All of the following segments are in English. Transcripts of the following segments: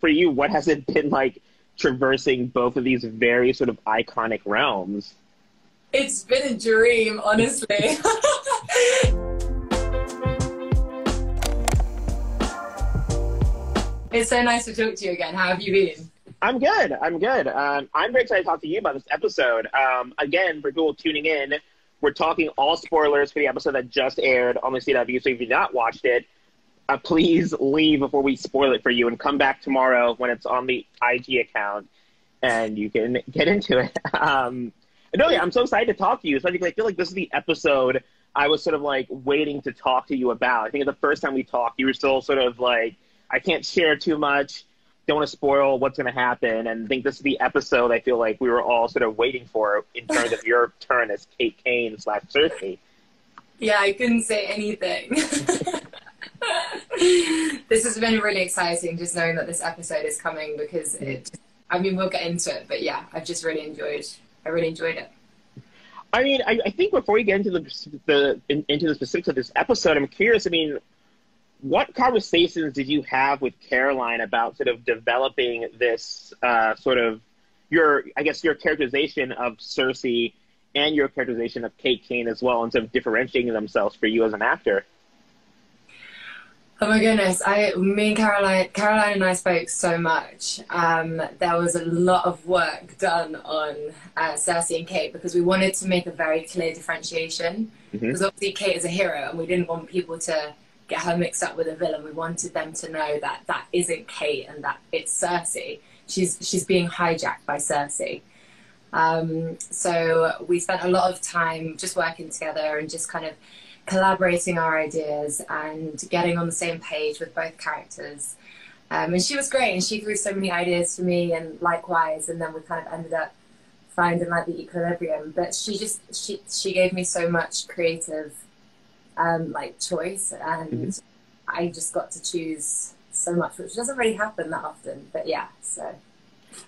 for you, what has it been like traversing both of these very sort of iconic realms? It's been a dream, honestly. It's so nice to talk to you again. How have you been? I'm good. I'm good. I'm very excited to talk to you about this episode. Again, for people tuning in, we're talking all spoilers for the episode that just aired on the CW. So if you've not watched it, please leave before we spoil it for you and come back tomorrow when it's on the IG account and you can get into it. No, yeah, I'm so excited to talk to you. Especially because I feel like this is the episode I was sort of like waiting to talk to you about. I think the first time we talked, you were still sort of like, I can't share too much, don't want to spoil what's going to happen. And I think this is the episode I feel like we were all sort of waiting for in terms of your turn as Kane / Cerseis. Yeah, I couldn't say anything. This has been really exciting, just knowing that this episode is coming, because I mean, we'll get into it, but yeah, I really enjoyed it. I mean, I think before we get into the specifics of this episode, I'm curious, I mean, what conversations did you have with Caroline about sort of developing this sort of your characterization of Circe and your characterization of Kane as well, and sort of differentiating themselves for you as an actor? Oh my goodness, me and Caroline and I spoke so much. There was a lot of work done on Circe and Kate, because we wanted to make a very clear differentiation. Because obviously Kate is a hero, and we didn't want people to get her mixed up with a villain. We wanted them to know that that isn't Kate and that it's Circe. She's being hijacked by Circe. So we spent a lot of time just working together and just kind of collaborating our ideas and getting on the same page with both characters. And she was great, and she threw so many ideas to me, and likewise, and then we kind of ended up finding like the equilibrium. But she gave me so much creative like choice, and I just got to choose so much, which doesn't really happen that often. But yeah, so.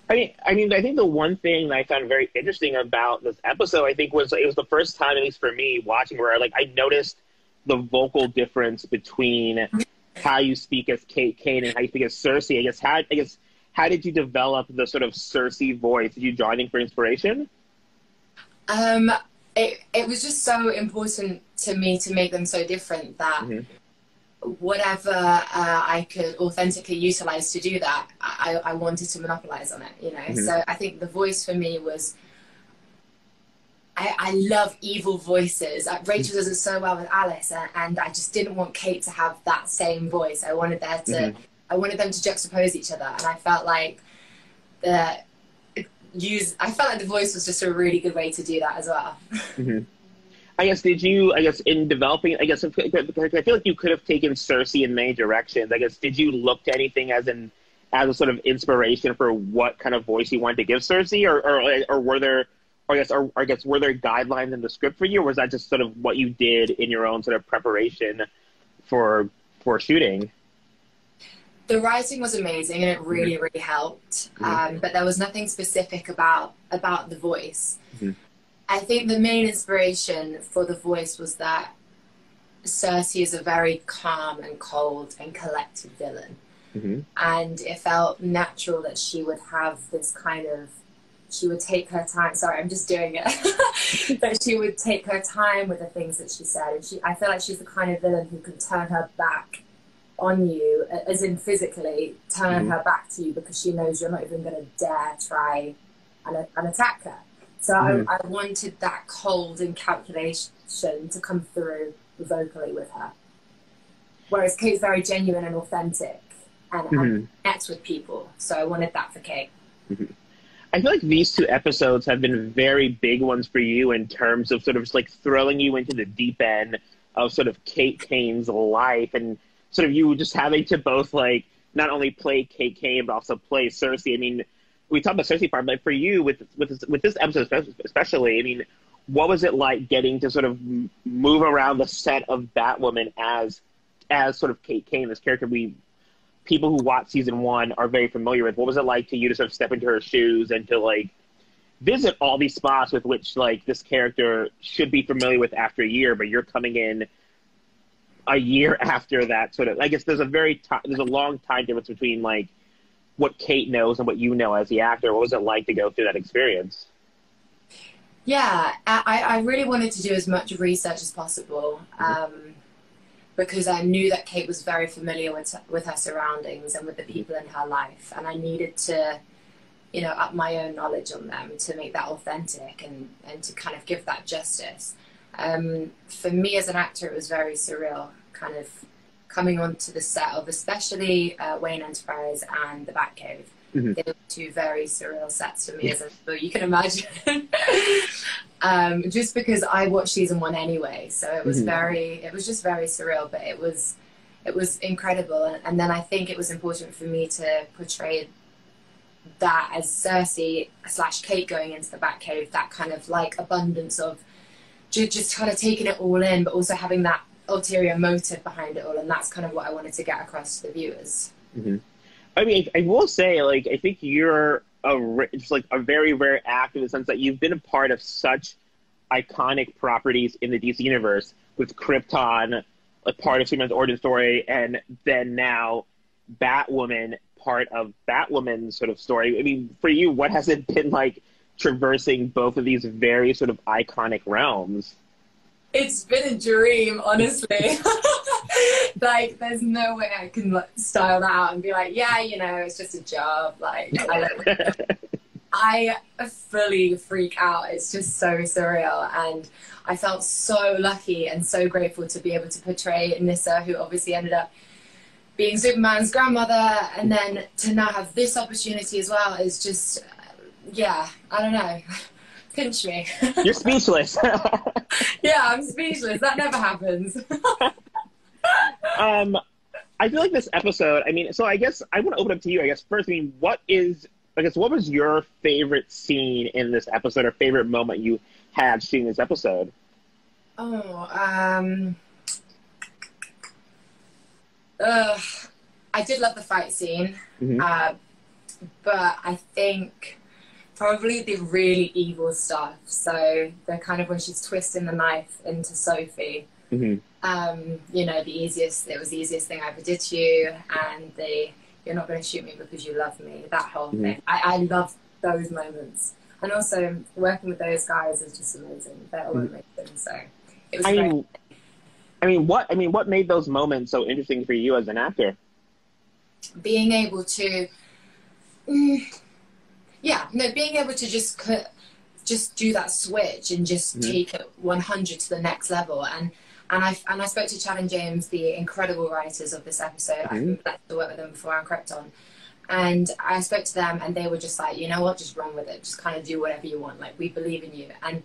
I mean, I think the one thing that I found very interesting about this episode, I think, was it was the first time, at least for me, watching where I noticed the vocal difference between how you speak as Kane and how you speak as Circe. I guess how did you develop the sort of Circe voice? Did you draw anything for inspiration? It was just so important to me to make them so different that whatever I could authentically utilize to do that, I wanted to monopolize on it, you know. So I think the voice for me was, I love evil voices. Rachel does it so well with Alice, and I just didn't want Kate to have that same voice. I wanted them to juxtapose each other, and I felt like the voice was just a really good way to do that as well. I guess, in developing, I feel like you could have taken Circe in many directions. I guess, did you look to anything as a sort of inspiration for what kind of voice you wanted to give Circe, or were there, were there guidelines in the script for you, or was that just sort of what you did in your own sort of preparation for shooting? The writing was amazing, and it really, really helped. But there was nothing specific about the voice. I think the main inspiration for the voice was that Circe is a very calm and cold and collected villain. And it felt natural that she would have this kind of, she would take her time, sorry, I'm just doing it, that she would take her time with the things that she said. And I feel like she's the kind of villain who can turn her back on you, as in physically turn her back to you, because she knows you're not even going to dare try and attack her. So I wanted that cold and calculation to come through vocally with her. Whereas Kate's very genuine and authentic and connects with people. So I wanted that for Kate. I feel like these two episodes have been very big ones for you in terms of sort of just like throwing you into the deep end of sort of Kane's life, and sort of you just having to both like not only play Kane but also play Circe. I mean, we talked about Circe part, but for you with this episode especially, I mean, what was it like getting to sort of move around the set of Batwoman as sort of Kane, this character people who watch season 1 are very familiar with? What was it like to you to sort of step into her shoes and to like visit all these spots with which like this character should be familiar with after a year, but you're coming in a year after that sort of, I guess there's a long time difference between like what Kate knows and what you know as the actor. What was it like to go through that experience? Yeah, I really wanted to do as much research as possible, because I knew that Kate was very familiar with her surroundings and with the people in her life, and I needed to, you know, up my own knowledge on them to make that authentic and to kind of give that justice. For me as an actor, it was very surreal, kind of coming onto the set of especially Wayne Enterprise and the Batcave. They were two very surreal sets for me, as you can imagine. Just because I watched season 1 anyway, so it was it was just very surreal, but it was incredible. And then I think it was important for me to portray that as Cerseis / Kate going into the Batcave, that kind of like abundance of just kind of taking it all in, but also having that ulterior motive behind it all, and that's kind of what I wanted to get across to the viewers. I mean, I will say, like, I think you're just like a very, very active in the sense that you've been a part of such iconic properties in the DC universe, with Krypton, a part of Superman's origin story, and then now Batwoman, part of Batwoman's sort of story. I mean, for you, what has it been like traversing both of these very sort of iconic realms? It's been a dream, honestly. Like, there's no way I can like, style that out and be like, yeah, you know, it's just a job. Like, I fully freak out. It's just so surreal. And I felt so lucky and so grateful to be able to portray Nyssa, who obviously ended up being Superman's grandmother. And then to now have this opportunity as well is just, yeah, I don't know. Pinch me. You're speechless. Yeah, I'm speechless. That never happens. I feel like this episode, I mean, so I guess I want to open up to you, I guess, first. I mean, what was your favorite scene in this episode, or favorite moment you had seeing this episode? I did love the fight scene, but I think probably the really evil stuff. So the kind of when she's twisting the knife into Sophie. You know, it was the easiest thing I ever did to you, and you're not going to shoot me because you love me, that whole thing. I love those moments. And also working with those guys is just amazing. They're all amazing. So it was great. What made those moments so interesting for you as an actor? Being able to being able to just do that switch and just take it 100 to the next level. And I spoke to Chad and James, the incredible writers of this episode. I've been blessed to work with them before on Krypton. And I spoke to them, and they were just like, you know what, just run with it. Just kind of do whatever you want. Like, we believe in you. And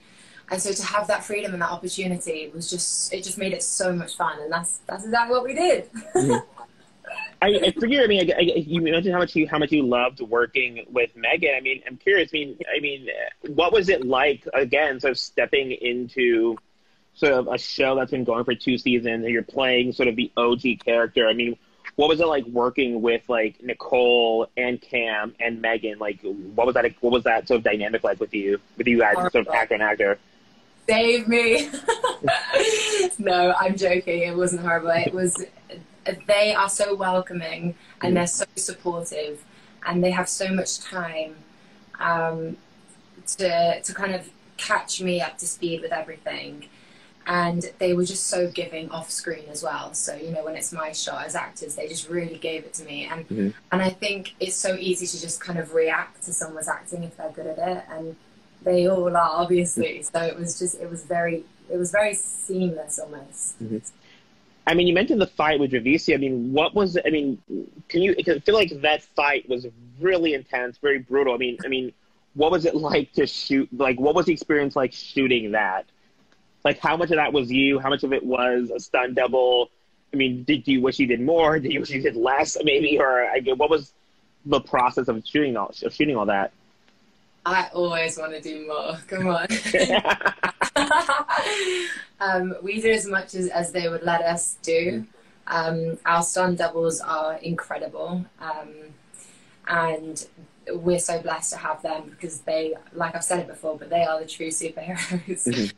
so to have that freedom and that opportunity was it just made it so much fun. And that's exactly what we did. I figure, I mean, you mentioned how much you loved working with Megan. I mean, I'm curious. I mean, what was it like, again, sort of stepping into sort of a show that's been going for 2 seasons, and you're playing sort of the OG character? I mean, what was it like working with like Nicole and Cam and Megan? Like, what was that sort of dynamic like with you guys, sort of actor and actor? Save me. No, I'm joking. It wasn't horrible. It was. They are so welcoming, and they're so supportive, and they have so much time to kind of catch me up to speed with everything. And they were just so giving off screen as well. So, you know, when it's my shot as actors, they just really gave it to me. And I think it's so easy to just kind of react to someone's acting if they're good at it. And they all are, obviously. So it was very seamless almost. I mean, you mentioned the fight with Javicia. I mean, I feel like that fight was really intense, very brutal. I mean, what was it like to shoot? Like, what was the experience like shooting that? Like, how much of that was you? How much of it was a stunt double? I mean, did you wish you did more? Did you wish you did less, maybe? Or what was the process of shooting all that? I always want to do more. Come on. We did as much as they would let us do. Our stunt doubles are incredible. And we're so blessed to have them because they, like I've said it before, but they are the true superheroes.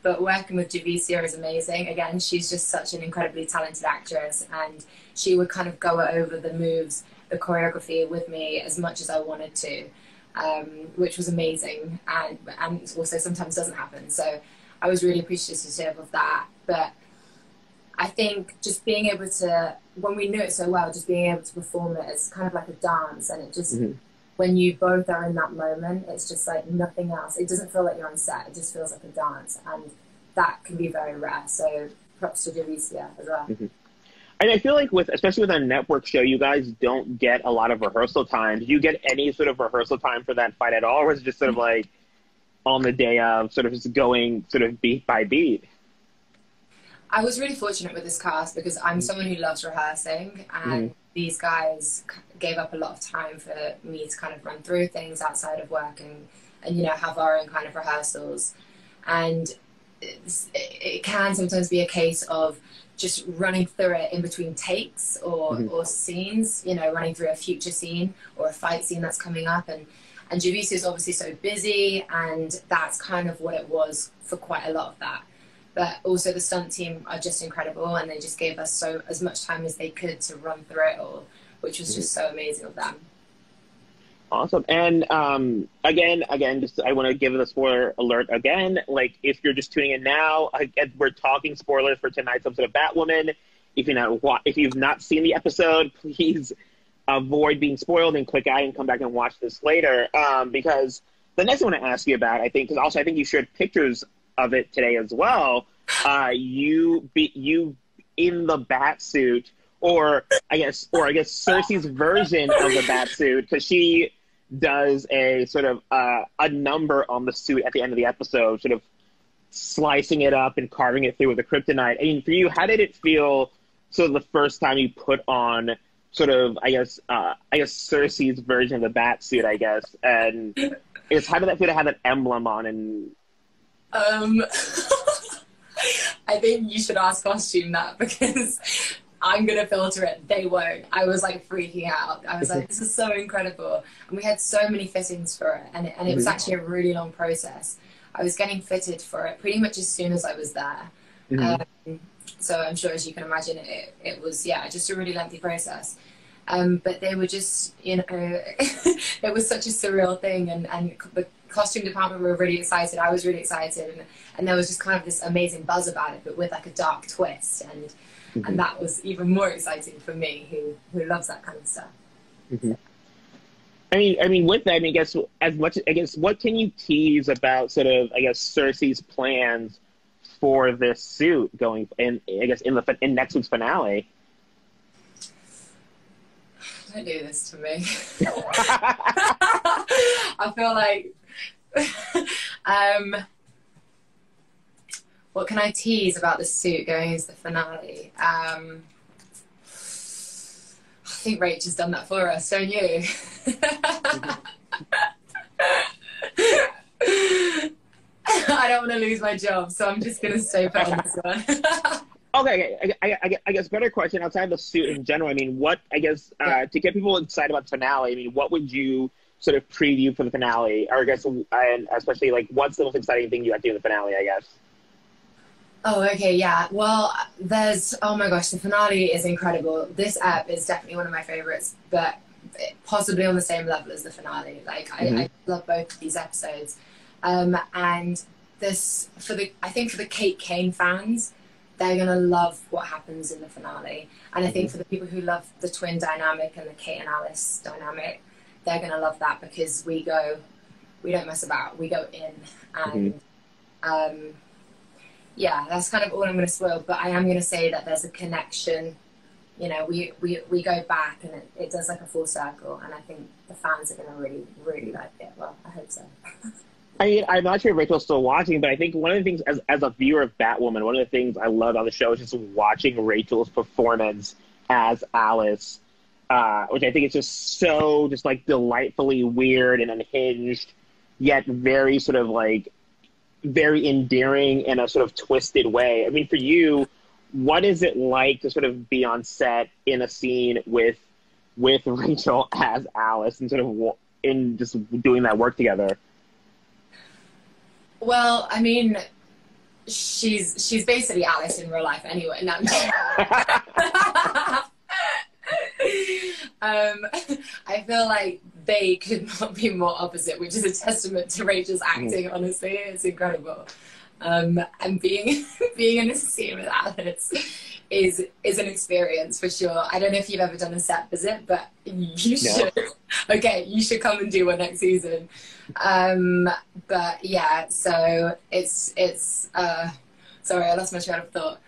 But working with Javicia is amazing. Again, she's just such an incredibly talented actress, and she would kind of go over the moves the choreography with me as much as I wanted to, which was amazing, and also sometimes doesn't happen. So I was really appreciative of that. But I think just being able to, when we knew it so well, just being able to perform it, it's kind of like a dance, and it just, when you both are in that moment, it's just like nothing else. It doesn't feel like you're on set, it just feels like a dance, and that can be very rare. So props to Javicia as well. And I feel like especially with a network show, you guys don't get a lot of rehearsal time. Did you get any sort of rehearsal time for that fight at all, or was it just sort of like on the day of, sort of just going sort of beat by beat? I was really fortunate with this cast because I'm someone who loves rehearsing, and these guys gave up a lot of time for me to kind of run through things outside of work and you know, have our own kind of rehearsals. And it can sometimes be a case of just running through it in between takes or scenes, you know, running through a future scene or a fight scene that's coming up. And Javicia is obviously so busy, and that's kind of what it was for quite a lot of that. But also the stunt team are just incredible, and they just gave us as much time as they could to run through it all, which was just so amazing of them. Awesome. And again, just I want to give the spoiler alert again. Like, if you're just tuning in now, we're talking spoilers for tonight's episode of Batwoman. If you've not seen the episode, please avoid being spoiled and click out and come back and watch this later. Because the next thing I want to ask you about, I think, because also I think you shared pictures of it today as well. You in the bat suit, or I guess Cerseis version of the bat suit, because she does a sort of a number on the suit at the end of the episode, sort of slicing it up and carving it through with a kryptonite. I mean, for you, how did it feel sort of the first time you put on sort of, I guess Cerseis version of the bat suit, I guess, and how did that feel to have an emblem on? And I think you should ask costume that, because I'm going to filter it. They won't. I was like freaking out. I was like, this is so incredible. And we had so many fittings for it. And it was actually a really long process. I was getting fitted for it pretty much as soon as I was there. So I'm sure, as you can imagine, it was, just a really lengthy process. But they were just, you know, it was such a surreal thing. And the costume department were really excited. I was really excited. And there was just kind of this amazing buzz about it, but with like a dark twist. And that was even more exciting for me, who loves that kind of stuff. I mean, with that, I guess what can you tease about sort of, Cerseis plans for this suit going in next week's finale? Don't do this to me. I feel like, what can I tease about the suit going into the finale? I think Rachel's done that for us, don't you? I don't want to lose my job, so I'm just going to stay put on this one. Okay, I guess better question outside the suit in general. I mean, to get people excited about the finale, I mean, what would you sort of preview for the finale? Or and especially, like, what's the most exciting thing you have to do in the finale, I guess? Oh, okay, yeah. Well, oh my gosh, the finale is incredible. This ep is definitely one of my favorites, but possibly on the same level as the finale. Like, I love both of these episodes. And this, I think for the Kane fans, they're going to love what happens in the finale. And I think for the people who love the twin dynamic and the Kate and Alice dynamic, they're going to love that, because we don't mess about. We go in. And yeah, that's kind of all I'm going to spoil. But I am going to say that there's a connection. You know, we go back, and it does like a full circle. And I think the fans are going to really, really like it. Well, I hope so. I mean, I'm not sure if Rachel's still watching, but I think one of the things, as a viewer of Batwoman, one of the things I loved on the show is just watching Rachel's performance as Alice, which I think is just so like delightfully weird and unhinged, yet very sort of like very endearing in a sort of twisted way. I mean, for you, what is it like to sort of be on set in a scene with Rachel as Alice and sort of in just doing that work together? Well, I mean, she's basically Alice in real life anyway. No, I feel like they could not be more opposite, which is a testament to Rachel's acting. Honestly, it's incredible. And being in a scene with Alice is an experience for sure. I don't know if you've ever done a set visit, but you should. Okay, you should come and do one next season. But yeah, so it's sorry, I lost my train of thought.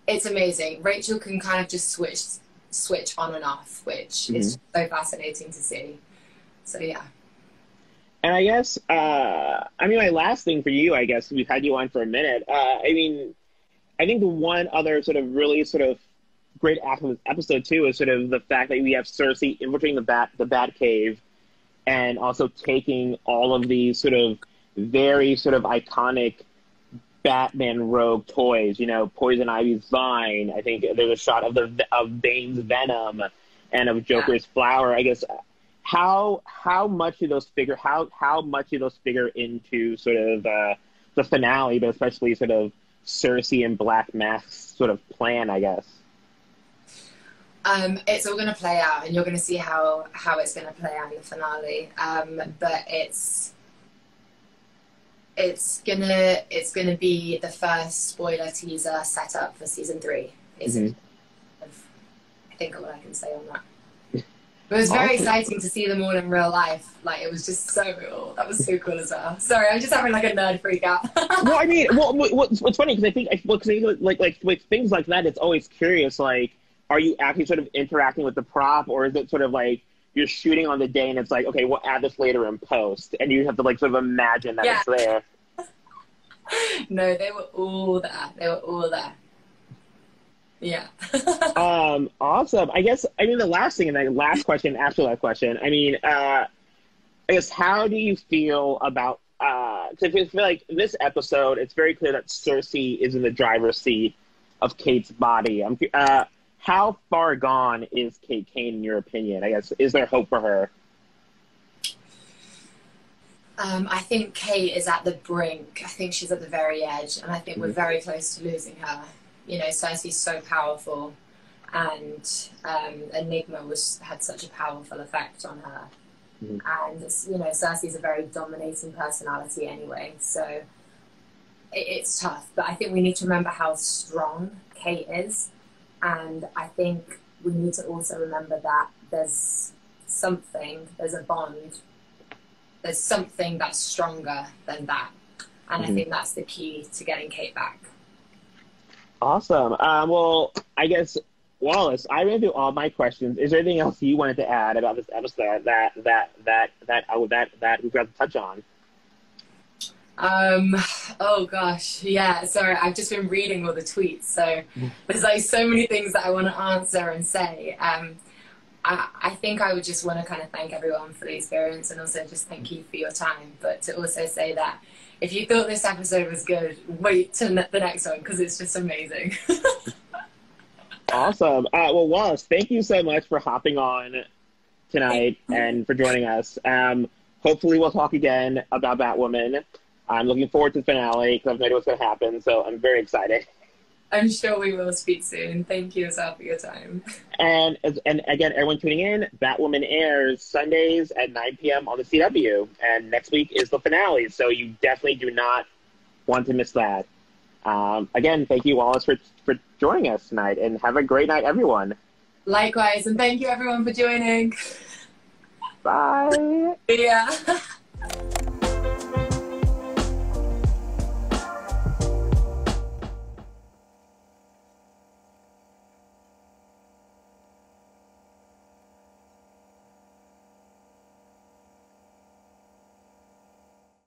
It's amazing. Rachel can kind of just switch on and off, which is so fascinating to see. So yeah. And I guess, I mean, my last thing for you, I guess, we've had you on for a minute. I mean, I think the one other sort of really sort of great aspect of this episode, too, is sort of the fact that we have Circe infiltrating the Bat Cave and also taking all of these sort of very sort of iconic Batman rogue toys, you know, Poison Ivy's vine. I think there's a shot of Bane's venom and of Joker's flower. I guess how much do those figure into sort of the finale, but especially sort of Circe and Black Mask's sort of plan, I guess. It's all going to play out, and you're going to see how it's going to play out in the finale. But it's gonna be the first spoiler teaser set up for season 3. I think all I can say on that. It was very exciting to see them all in real life. Like, it was just so cool. That was so cool as well. Sorry, I'm just having like a nerd freak out. Well, I mean, what's funny, because I think like with things like that, it's always curious. Like, are you actually sort of interacting with the prop, or is it sort of like you're shooting on the day and it's like, okay, we'll add this later in post, and you have to like sort of imagine that it's there? No, they were all there. They were all there. Yeah. Awesome. I mean, the last thing, and the last question after that question, I mean, I guess, how do you feel about, because I feel like this episode, it's very clear that Circe is in the driver's seat of Kate's body. How far gone is Kate Kane, in your opinion? I guess, is there hope for her? I think Kate is at the brink. I think she's at the very edge, and I think we're very close to losing her. You know, Cersei's so powerful, and Enigma had such a powerful effect on her. And, you know, Cersei's a very dominating personality anyway, so it's tough. But I think we need to remember how strong Kate is, and I think we need to also remember that there's a bond, there's something that's stronger than that. And I think that's the key to getting Kate back. Awesome. Well, I guess, Wallis, I ran through all my questions. Is there anything else you wanted to add about this episode that we forgot to touch on? Oh gosh, yeah. Sorry, I've just been reading all the tweets, so there's like so many things that I want to answer and say. I think I would just want to kind of thank everyone for the experience, and also just thank you for your time. But to also say that if you thought this episode was good, wait till the next one, because it's just amazing. Awesome. Well, Wallis, thank you so much for hopping on tonight and for joining us. Hopefully we'll talk again about Batwoman. I'm looking forward to the finale because I have no idea what's going to happen, so I'm very excited. I'm sure we will speak soon. Thank you as well for your time. And again, everyone tuning in, Batwoman airs Sundays at 9 p.m. on the CW. And next week is the finale, so you definitely do not want to miss that. Again, thank you, Wallis, for joining us tonight, and have a great night, everyone. Likewise, and thank you, everyone, for joining. Bye. Yeah.